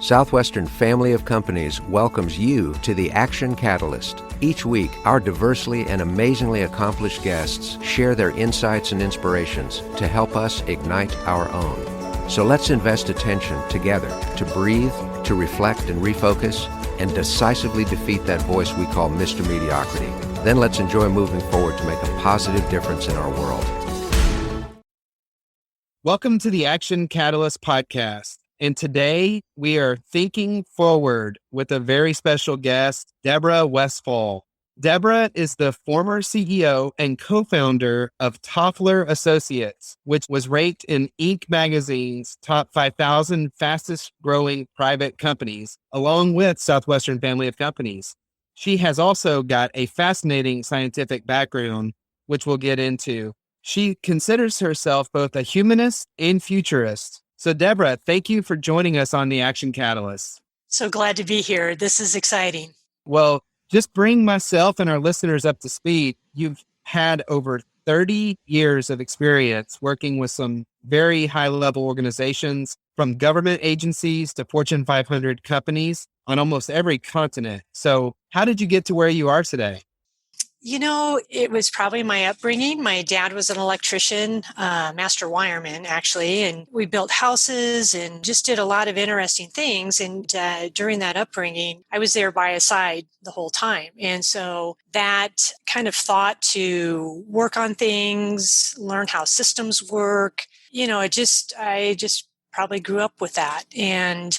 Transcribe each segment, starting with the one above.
Southwestern Family of Companies welcomes you to the Action Catalyst. Each week, our diversely and amazingly accomplished guests share their insights and inspirations to help us ignite our own. So let's invest attention together to breathe, to reflect and refocus, and decisively defeat that voice we call Mr. Mediocrity. Then let's enjoy moving forward to make a positive difference in our world. Welcome to the Action Catalyst podcast. And today we are thinking forward with a very special guest, Deborah Westphal. Deborah is the former CEO and co-founder of Toffler Associates, which was ranked in Inc. magazine's top 5,000 fastest growing private companies, along with Southwestern Family of Companies. She has also got a fascinating scientific background, which we'll get into. She considers herself both a humanist and futurist. So Deborah, thank you for joining us on the Action Catalyst. So glad to be here. This is exciting. Well, just bring myself and our listeners up to speed. You've had over 30 years of experience working with some very high-level organizations, from government agencies to Fortune 500 companies on almost every continent. So how did you get to where you are today? You know, it was probably my upbringing. My dad was an electrician, master wireman, actually, and we built houses and just did a lot of interesting things. And during that upbringing, I was there by his side the whole time. And so that kind of thought to work on things, learn how systems work, I just probably grew up with that. And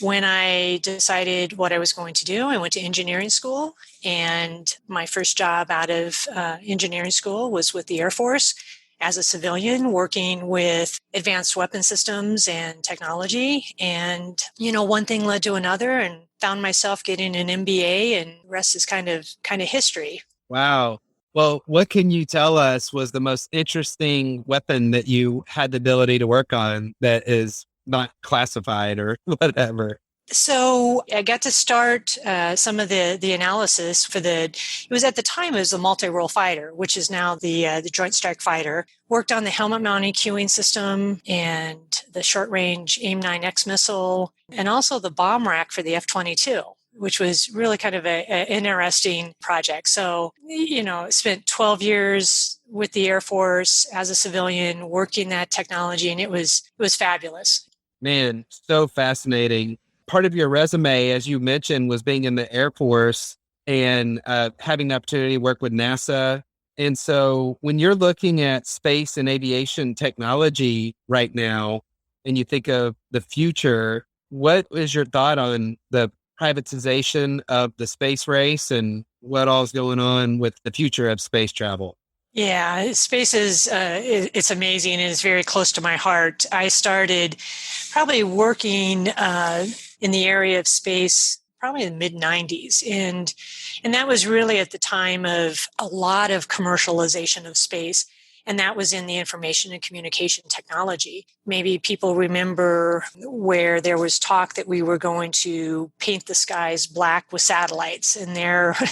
when I decided what I was going to do, I went to engineering school, and my first job out of engineering school was with the Air Force as a civilian, working with advanced weapon systems and technology. And, one thing led to another, and found myself getting an MBA, and the rest is kind of history. Wow. Well, what can you tell us was the most interesting weapon that you had the ability to work on that is not classified or whatever? So I got to start some of the analysis for it was at the time, it was the multi-role fighter, which is now the Joint Strike Fighter. Worked on the helmet mounting cueing system and the short range AIM-9X missile, and also the bomb rack for the F-22, which was really kind of an interesting project. So, spent 12 years with the Air Force as a civilian working that technology, and it was fabulous. Man, so fascinating. Part of your resume, as you mentioned, was being in the Air Force and having the opportunity to work with NASA. And so when you're looking at space and aviation technology right now, and you think of the future, what is your thought on the privatization of the space race and what all is going on with the future of space travel? Yeah, space it's amazing, and it's very close to my heart. I started probably working in the area of space probably in the mid-90s. And that was really at the time of a lot of commercialization of space. And that was in the information and communication technology. Maybe people remember where there was talk that we were going to paint the skies black with satellites. And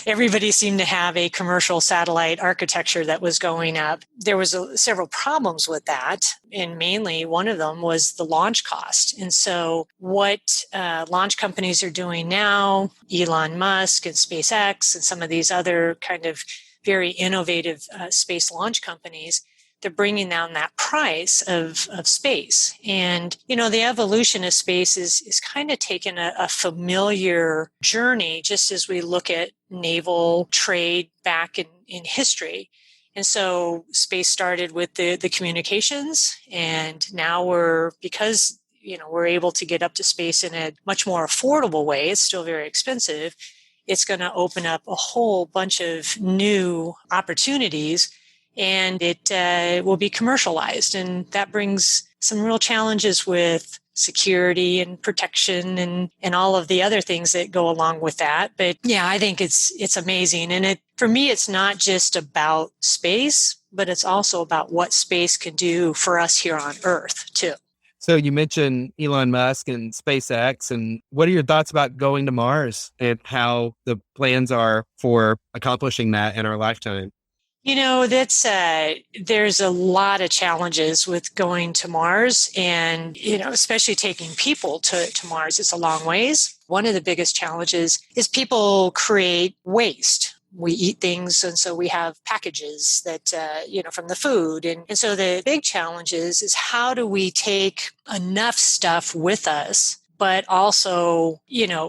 everybody seemed to have a commercial satellite architecture that was going up. There was several problems with that. And mainly one of them was the launch cost. And so what launch companies are doing now, Elon Musk and SpaceX and some of these other kind of very innovative space launch companies, they're bringing down that price of space. And, the evolution of space is kind of taken a familiar journey, just as we look at naval trade back in history. And so space started with the communications, and now because we're able to get up to space in a much more affordable way. It's still very expensive. It's going to open up a whole bunch of new opportunities, and it will be commercialized. And that brings some real challenges with security and protection and all of the other things that go along with that. But yeah, I think it's amazing. And for me, it's not just about space, but it's also about what space can do for us here on Earth too. So you mentioned Elon Musk and SpaceX, and what are your thoughts about going to Mars and how the plans are for accomplishing that in our lifetime? There's a lot of challenges with going to Mars and, especially taking people to Mars. It's a long ways. One of the biggest challenges is people create waste. We eat things, and so we have packages that, from the food. And so the big challenge is how do we take enough stuff with us, but also,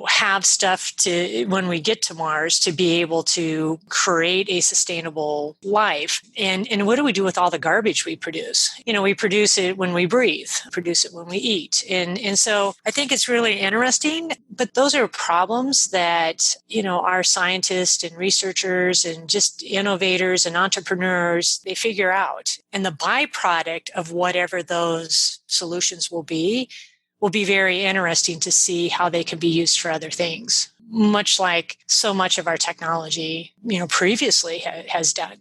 have stuff to, when we get to Mars, to be able to create a sustainable life. And what do we do with all the garbage we produce? We produce it when we breathe, produce it when we eat. And so I think it's really interesting, but those are problems that, our scientists and researchers and just innovators and entrepreneurs, they figure out. And the byproduct of whatever those solutions will be very interesting to see how they can be used for other things, much like so much of our technology, previously has done.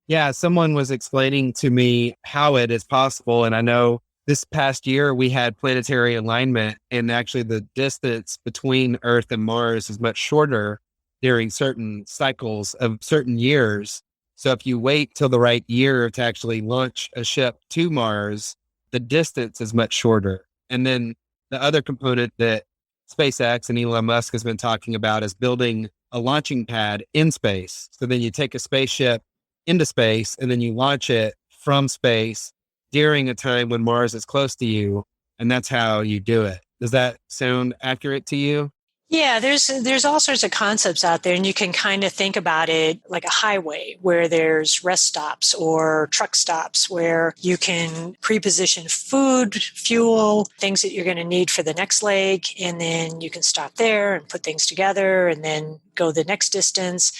Yeah, someone was explaining to me how it is possible. And I know this past year we had planetary alignment, and actually the distance between Earth and Mars is much shorter during certain cycles of certain years. So if you wait till the right year to actually launch a ship to Mars, the distance is much shorter. And then the other component that SpaceX and Elon Musk has been talking about is building a launching pad in space. So then you take a spaceship into space and then you launch it from space during a time when Mars is close to you. And that's how you do it. Does that sound accurate to you? Yeah, there's all sorts of concepts out there, and you can kind of think about it like a highway where there's rest stops or truck stops where you can pre-position food, fuel, things that you're going to need for the next leg, and then you can stop there and put things together and then go the next distance.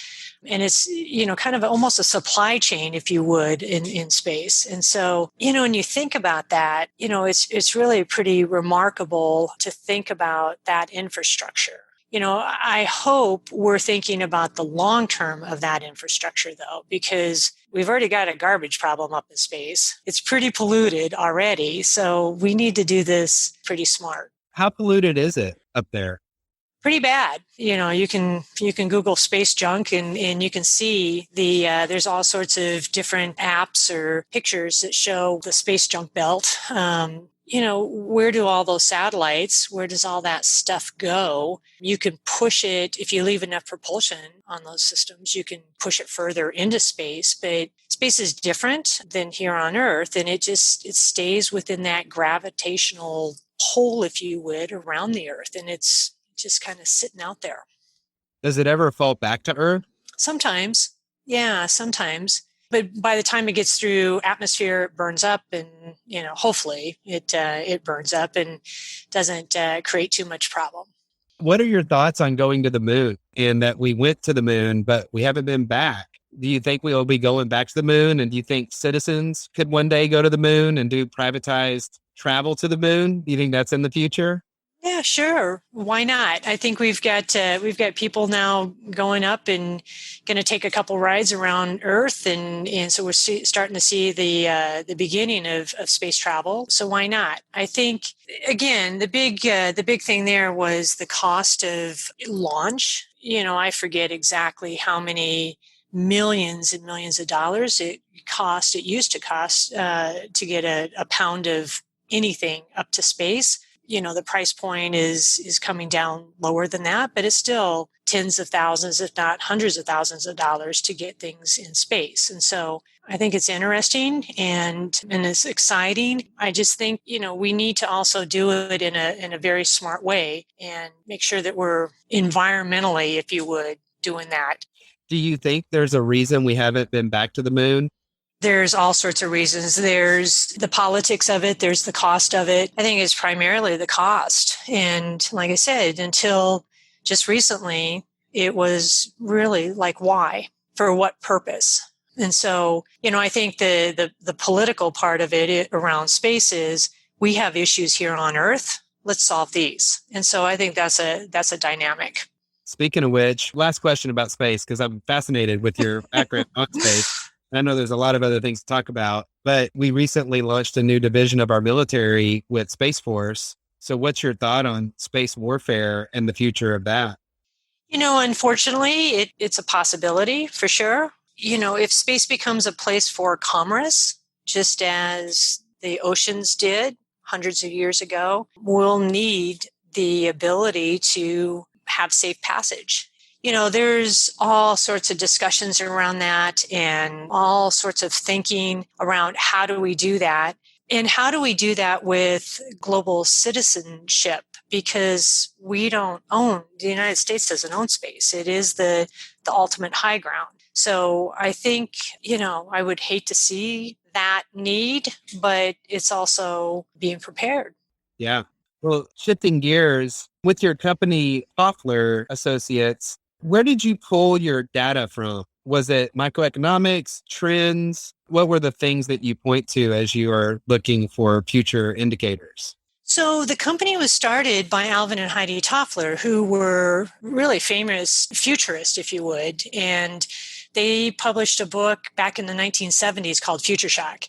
And it's, kind of almost a supply chain, if you would, in space. And so, when you think about that, it's really pretty remarkable to think about that infrastructure. I hope we're thinking about the long term of that infrastructure, though, because we've already got a garbage problem up in space. It's pretty polluted already. So we need to do this pretty smart. How polluted is it up there? Pretty bad. You can Google space junk and you can see there's all sorts of different apps or pictures that show the space junk belt. Where do all those satellites, where does all that stuff go? You can push it, if you leave enough propulsion on those systems, you can push it further into space, but space is different than here on Earth, and it stays within that gravitational pull, if you would, around the Earth, and it's just kind of sitting out there. Does it ever fall back to Earth? Sometimes. Yeah, sometimes. But by the time it gets through atmosphere, it burns up, and hopefully it burns up and doesn't create too much problem. What are your thoughts on going to the moon, and that we went to the moon, but we haven't been back? Do you think we'll be going back to the moon? And do you think citizens could one day go to the moon and do privatized travel to the moon? Do you think that's in the future? Yeah, sure. Why not? I think we've got people now going up and going to take a couple rides around Earth, and so we're starting to see the beginning of space travel. So why not? I think again the big thing there was the cost of launch. I forget exactly how many millions and millions of dollars it used to cost to get a pound of anything up to space. The price point is coming down lower than that, but it's still tens of thousands, if not hundreds of thousands of dollars to get things in space. And so I think it's interesting and it's exciting. I just think, we need to also do it in a very smart way and make sure that we're environmentally, if you would, doing that. Do you think there's a reason we haven't been back to the moon? There's all sorts of reasons. There's the politics of it. There's the cost of it. I think it's primarily the cost. And like I said, until just recently, it was really like, why? For what purpose? And so, I think the political part of it around space is we have issues here on Earth. Let's solve these. And so I think that's a dynamic. Speaking of which, last question about space, because I'm fascinated with your background on space. I know there's a lot of other things to talk about, but we recently launched a new division of our military with Space Force. So what's your thought on space warfare and the future of that? Unfortunately, it's a possibility for sure. if space becomes a place for commerce, just as the oceans did hundreds of years ago, we'll need the ability to have safe passage. There's all sorts of discussions around that and all sorts of thinking around how do we do that? And how do we do that with global citizenship? Because the United States doesn't own space. It is the ultimate high ground. So I think, I would hate to see that need, but it's also being prepared. Yeah. Well, shifting gears with your company, Toffler Associates, where did you pull your data from? Was it microeconomics, trends? What were the things that you point to as you are looking for future indicators? So the company was started by Alvin and Heidi Toffler, who were really famous futurists, if you would. And they published a book back in the 1970s called Future Shock.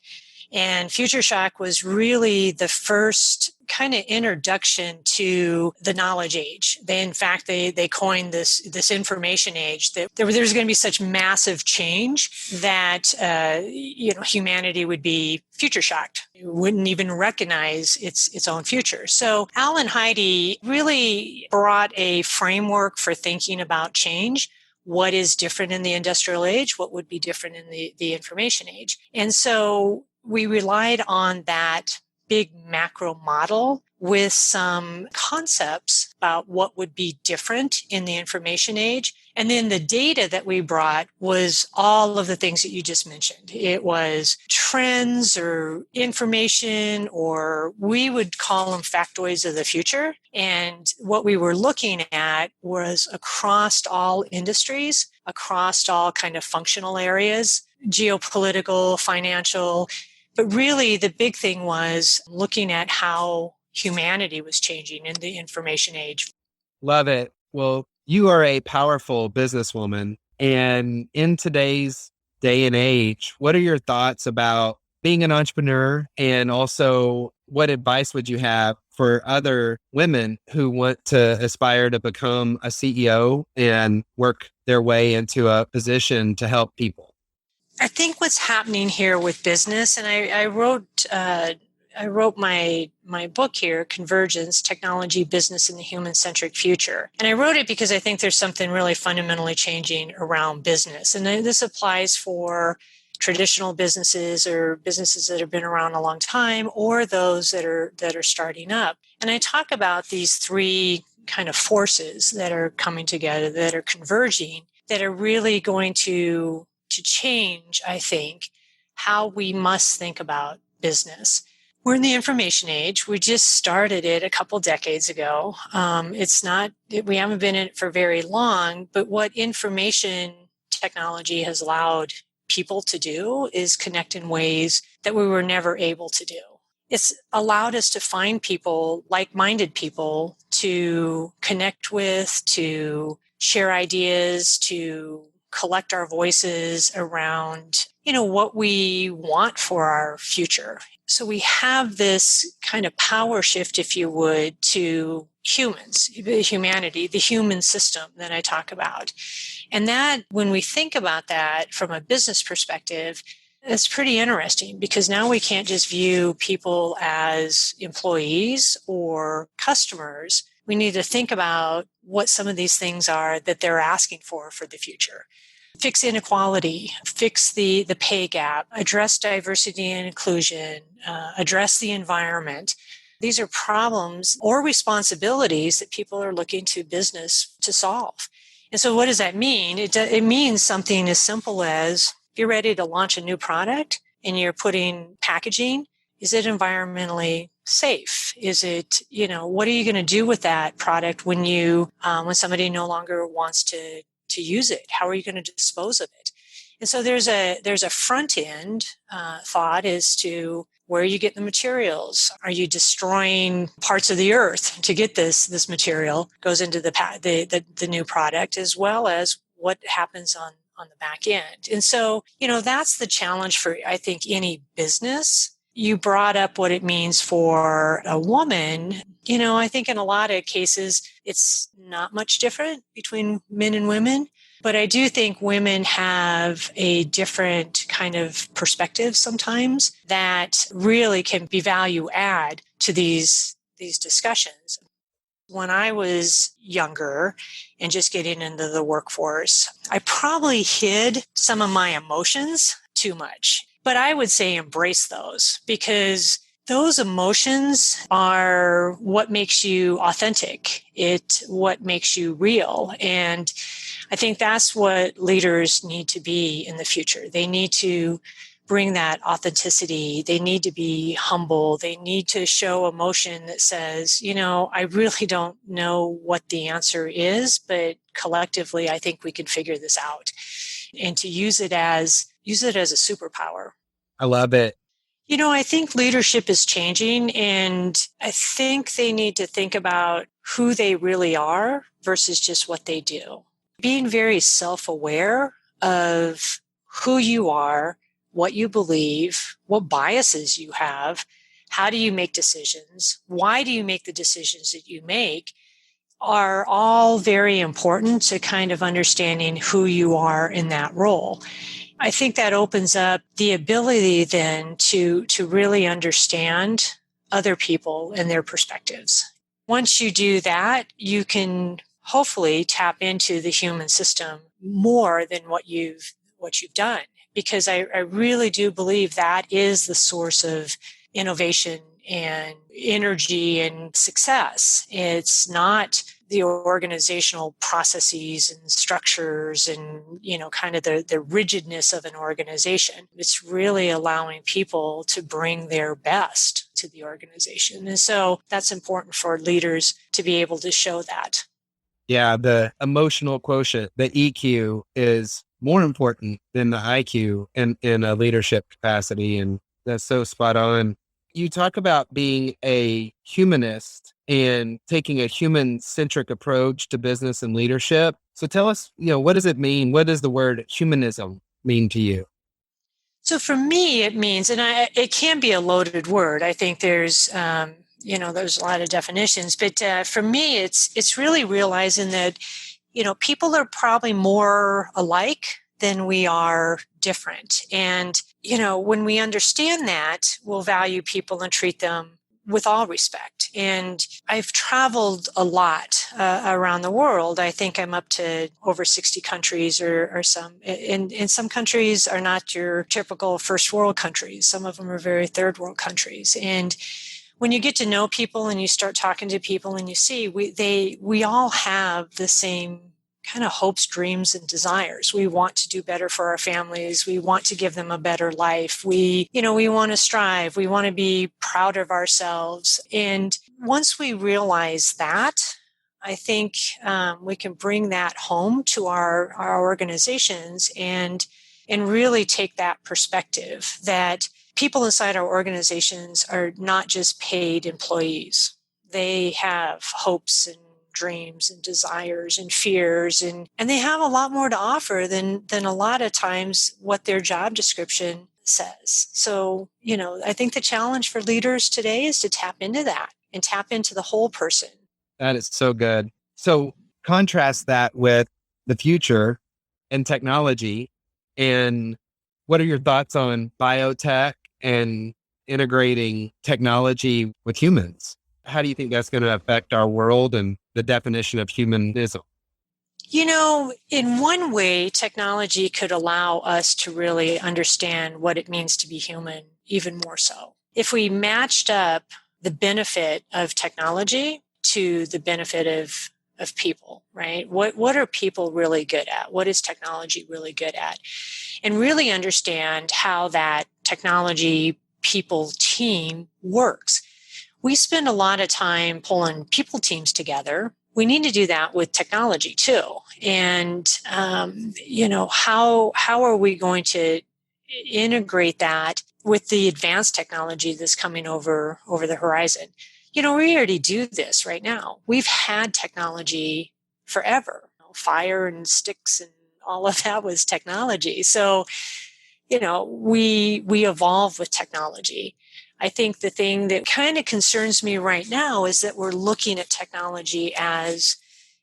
And Future Shock was really the first kind of introduction to the knowledge age. They coined this information age, that there was going to be such massive change that humanity would be future shocked. It wouldn't even recognize its own future. So Al and Heidi really brought a framework for thinking about change. What is different in the industrial age? What would be different in the information age? And so we relied on that big macro model with some concepts about what would be different in the information age. And then the data that we brought was all of the things that you just mentioned. It was trends or information, or we would call them factoids of the future. And what we were looking at was across all industries, across all kind of functional areas, geopolitical, financial. But really, the big thing was looking at how humanity was changing in the information age. Love it. Well, you are a powerful businesswoman. And in today's day and age, what are your thoughts about being an entrepreneur? And also, what advice would you have for other women who want to aspire to become a CEO and work their way into a position to help people? I think what's happening here with business, and I wrote my book here, Convergence, Technology, Business, and the Human-Centric Future. And I wrote it because I think there's something really fundamentally changing around business. And this applies for traditional businesses or businesses that have been around a long time, or those that are starting up. And I talk about these three kind of forces that are coming together, that are converging, that are really going to change, I think, how we must think about business. We're in the information age. We just started it a couple decades ago. We haven't been in it for very long, but what information technology has allowed people to do is connect in ways that we were never able to do. It's allowed us to find people, like-minded people, to connect with, to share ideas, to collect our voices around, what we want for our future. So we have this kind of power shift, if you would, to humans, humanity, the human system that I talk about. And that, when we think about that from a business perspective, it's pretty interesting, because now we can't just view people as employees or customers. We need to think about what some of these things are that they're asking for the future. Fix inequality, fix the pay gap, address diversity and inclusion, address the environment. These are problems or responsibilities that people are looking to business to solve. And so what does that mean? It means something as simple as, if you're ready to launch a new product and you're putting packaging, is it environmentally safe? Is it, what are you going to do with that product when somebody no longer wants to use it? How are you going to dispose of it? And so there's a front end thought as to where you get the materials. Are you destroying parts of the earth to get this material? Goes into the new product, as well as what happens on the back end. And so, that's the challenge for, I think, any business. You brought up what it means for a woman. I think in a lot of cases, it's not much different between men and women. But I do think women have a different kind of perspective sometimes that really can be value add to these discussions. When I was younger and just getting into the workforce, I probably hid some of my emotions too much. But I would say embrace those, because those emotions are what makes you authentic. What makes you real. And I think that's what leaders need to be in the future. They need to bring that authenticity. They need to be humble. They need to show emotion that says, I really don't know what the answer is, but collectively, I think we can figure this out. And to use it as a superpower. I love it. I think leadership is changing, and I think they need to think about who they really are versus just what they do. Being very self-aware of who you are, what you believe, what biases you have, how do you make decisions, why do you make the decisions that you make, are all very important to kind of understanding who you are in that role. I think that opens up the ability then to really understand other people and their perspectives. Once you do that, you can hopefully tap into the human system more than what you've done. Because I really do believe that is the source of innovation and energy and success. It's not the organizational processes and structures and, kind of the rigidness of an organization. It's really allowing people to bring their best to the organization. And so that's important for leaders to be able to show that. Yeah, the emotional quotient, the EQ, is more important than the IQ in a leadership capacity. And that's so spot on. You talk about being a humanist and taking a human-centric approach to business and leadership. So tell us, what does it mean? What does the word humanism mean to you? So for me, it means, and it can be a loaded word. I think there's a lot of definitions, but for me, it's really realizing that, people are probably more alike than we are different. And, when we understand that, we'll value people and treat them with all respect. And I've traveled a lot around the world. I think I'm up to over 60 countries or some. And some countries are not your typical first world countries. Some of them are very third world countries. And when you get to know people and you start talking to people and you see we all have the same kind of hopes, dreams, and desires. We want to do better for our families. We want to give them a better life. We want to strive. We want to be proud of ourselves. And once we realize that, I think we can bring that home to our organizations and really take that perspective that people inside our organizations are not just paid employees. They have hopes and dreams and desires and fears, and they have a lot more to offer than a lot of times what their job description says. So, I think the challenge for leaders today is to tap into that and tap into the whole person. That is so good. So contrast that with the future and technology. And what are your thoughts on biotech and integrating technology with humans? How do you think that's going to affect our world and the definition of humanism? In one way, technology could allow us to really understand what it means to be human even more so. If we matched up the benefit of technology to the benefit of people, right? What are people really good at? What is technology really good at? And really understand how that technology people team works. We spend a lot of time pulling people teams together. We need to do that with technology too. And, how are we going to integrate that with the advanced technology that's coming over the horizon? We already do this right now. We've had technology forever. Fire and sticks and all of that was technology. So, we evolve with technology. I think the thing that kind of concerns me right now is that we're looking at technology as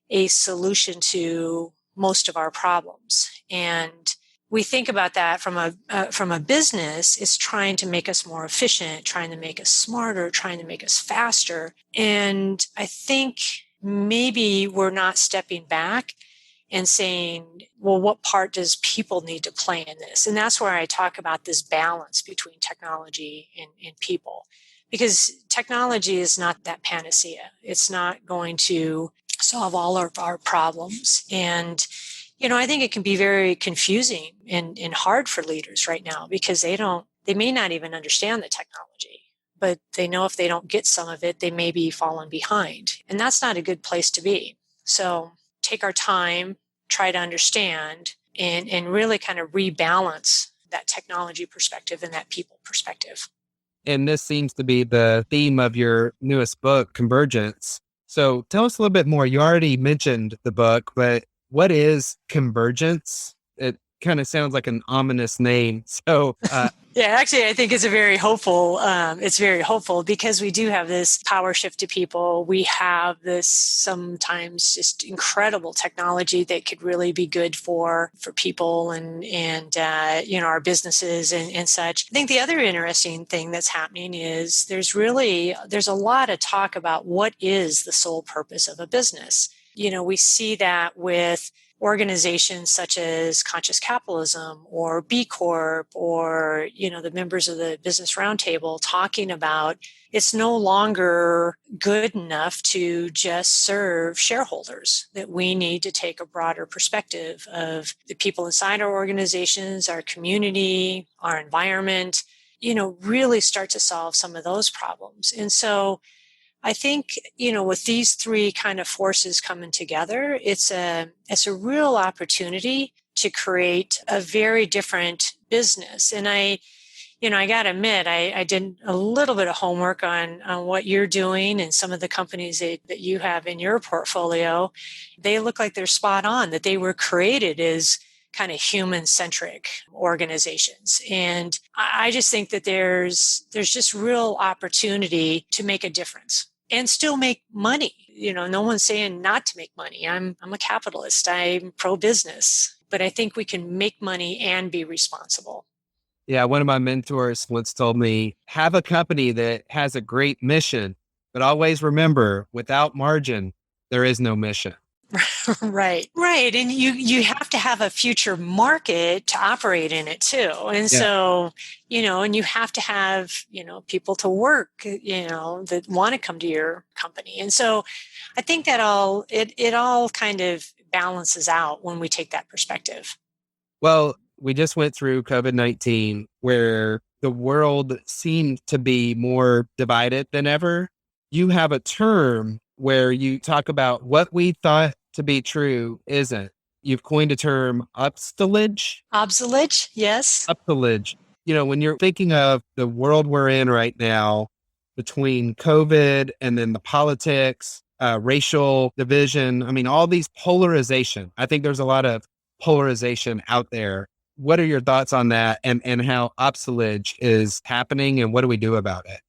a solution to most of our problems. And we think about that from a business, it's trying to make us more efficient, trying to make us smarter, trying to make us faster. And I think maybe we're not stepping back and saying, well, what part does people need to play in this? And that's where I talk about this balance between technology and people. Because technology is not that panacea. It's not going to solve all of our problems. And, I think it can be very confusing and hard for leaders right now because they may not even understand the technology, but they know if they don't get some of it, they may be falling behind. And that's not a good place to be. So take our time, try to understand, and really kind of rebalance that technology perspective and that people perspective. And this seems to be the theme of your newest book, Convergence. So tell us a little bit more. You already mentioned the book, but what is Convergence? It kind of sounds like an ominous name. So yeah, actually, I think it's very hopeful because we do have this power shift to people. We have this sometimes just incredible technology that could really be good for people and our businesses and such. I think the other interesting thing that's happening is there's a lot of talk about what is the sole purpose of a business. We see that with organizations such as Conscious Capitalism or B Corp or, the members of the Business Roundtable talking about it's no longer good enough to just serve shareholders, that we need to take a broader perspective of the people inside our organizations, our community, our environment, really start to solve some of those problems. And so I think, with these three kind of forces coming together, it's a real opportunity to create a very different business. And I got to admit, I did a little bit of homework on what you're doing and some of the companies that you have in your portfolio. They look like they're spot on, that they were created as kind of human-centric organizations. And I just think that there's just real opportunity to make a difference and still make money. No one's saying not to make money. I'm a capitalist. I'm pro-business. But I think we can make money and be responsible. Yeah, one of my mentors once told me, have a company that has a great mission, but always remember, without margin, there is no mission. Right. And you have to have a future market to operate in it too. And so, and you have to have, people to work, that want to come to your company. And so I think that it all kind of balances out when we take that perspective. Well, we just went through COVID-19 where the world seemed to be more divided than ever. You have a term where you talk about what we thought to be true isn't. You've coined a term, upstillage. Obsolete, yes. Upstillage. When you're thinking of the world we're in right now, between COVID and then the politics, racial division, all these polarization. I think there's a lot of polarization out there. What are your thoughts on that and how obsolete is happening and what do we do about it?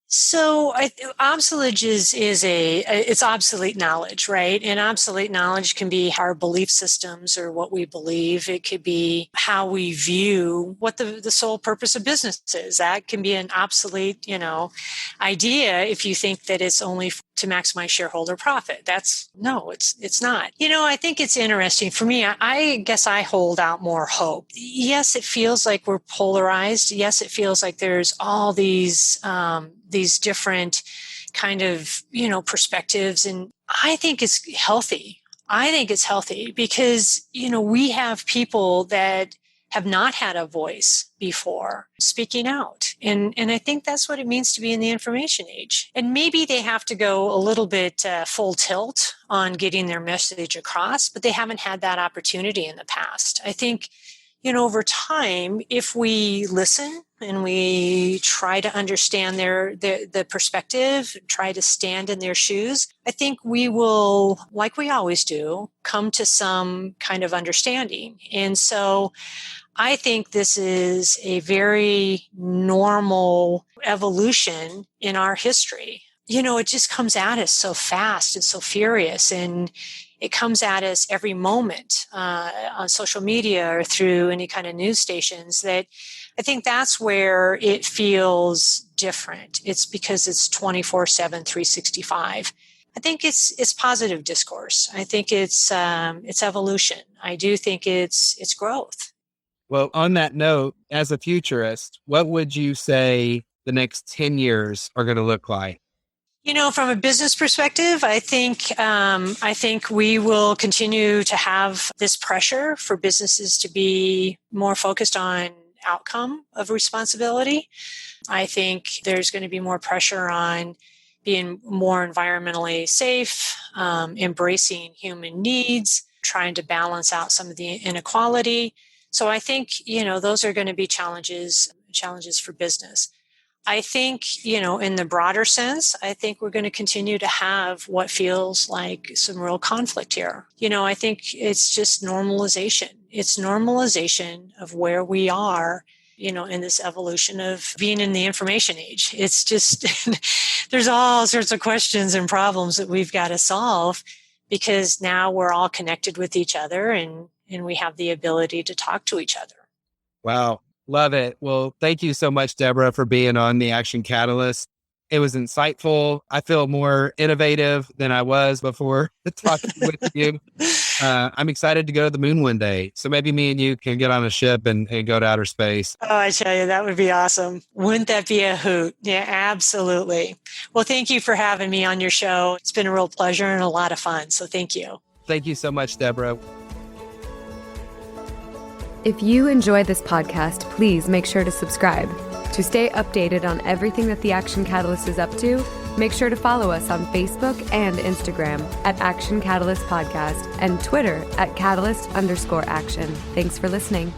So obsolete it's obsolete knowledge, right? And obsolete knowledge can be our belief systems or what we believe. It could be how we view what the sole purpose of business is. That can be an obsolete, idea if you think that it's only to maximize shareholder profit. It's not. I think it's interesting for me. I guess I hold out more hope. Yes, it feels like we're polarized. Yes, it feels like there's all these different kind of, perspectives. And I think it's healthy. Because, we have people that have not had a voice before speaking out. And I think that's what it means to be in the information age. And maybe they have to go a little bit full tilt on getting their message across, but they haven't had that opportunity in the past. I think, over time, if we listen and we try to understand the perspective, try to stand in their shoes, I think we will, like we always do, come to some kind of understanding. And so I think this is a very normal evolution in our history. It just comes at us so fast and so furious. And it comes at us every moment on social media or through any kind of news stations, that I think that's where it feels different. It's because it's 24/7, 365. I think it's positive discourse. I think it's evolution. I do think it's growth. Well, on that note, as a futurist, what would you say the next 10 years are going to look like? From a business perspective, I think we will continue to have this pressure for businesses to be more focused on outcome of responsibility. I think there's going to be more pressure on being more environmentally safe, embracing human needs, trying to balance out some of the inequality. So I think, those are going to be challenges for business. I think, in the broader sense, I think we're going to continue to have what feels like some real conflict here. I think it's just normalization. It's normalization of where we are, in this evolution of being in the information age. It's just, there's all sorts of questions and problems that we've got to solve, because now we're all connected with each other and we have the ability to talk to each other. Wow. Love it. Well, thank you so much, Deborah, for being on the Action Catalyst. It was insightful. I feel more innovative than I was before talking with you. I'm excited to go to the moon one day. So maybe me and you can get on a ship and go to outer space. Oh, I tell you, that would be awesome. Wouldn't that be a hoot? Yeah, absolutely. Well, thank you for having me on your show. It's been a real pleasure and a lot of fun. So thank you. Thank you so much, Deborah. If you enjoyed this podcast, please make sure to subscribe. To stay updated on everything that the Action Catalyst is up to, make sure to follow us on Facebook and Instagram at Action Catalyst Podcast and Twitter at Catalyst_Action. Thanks for listening.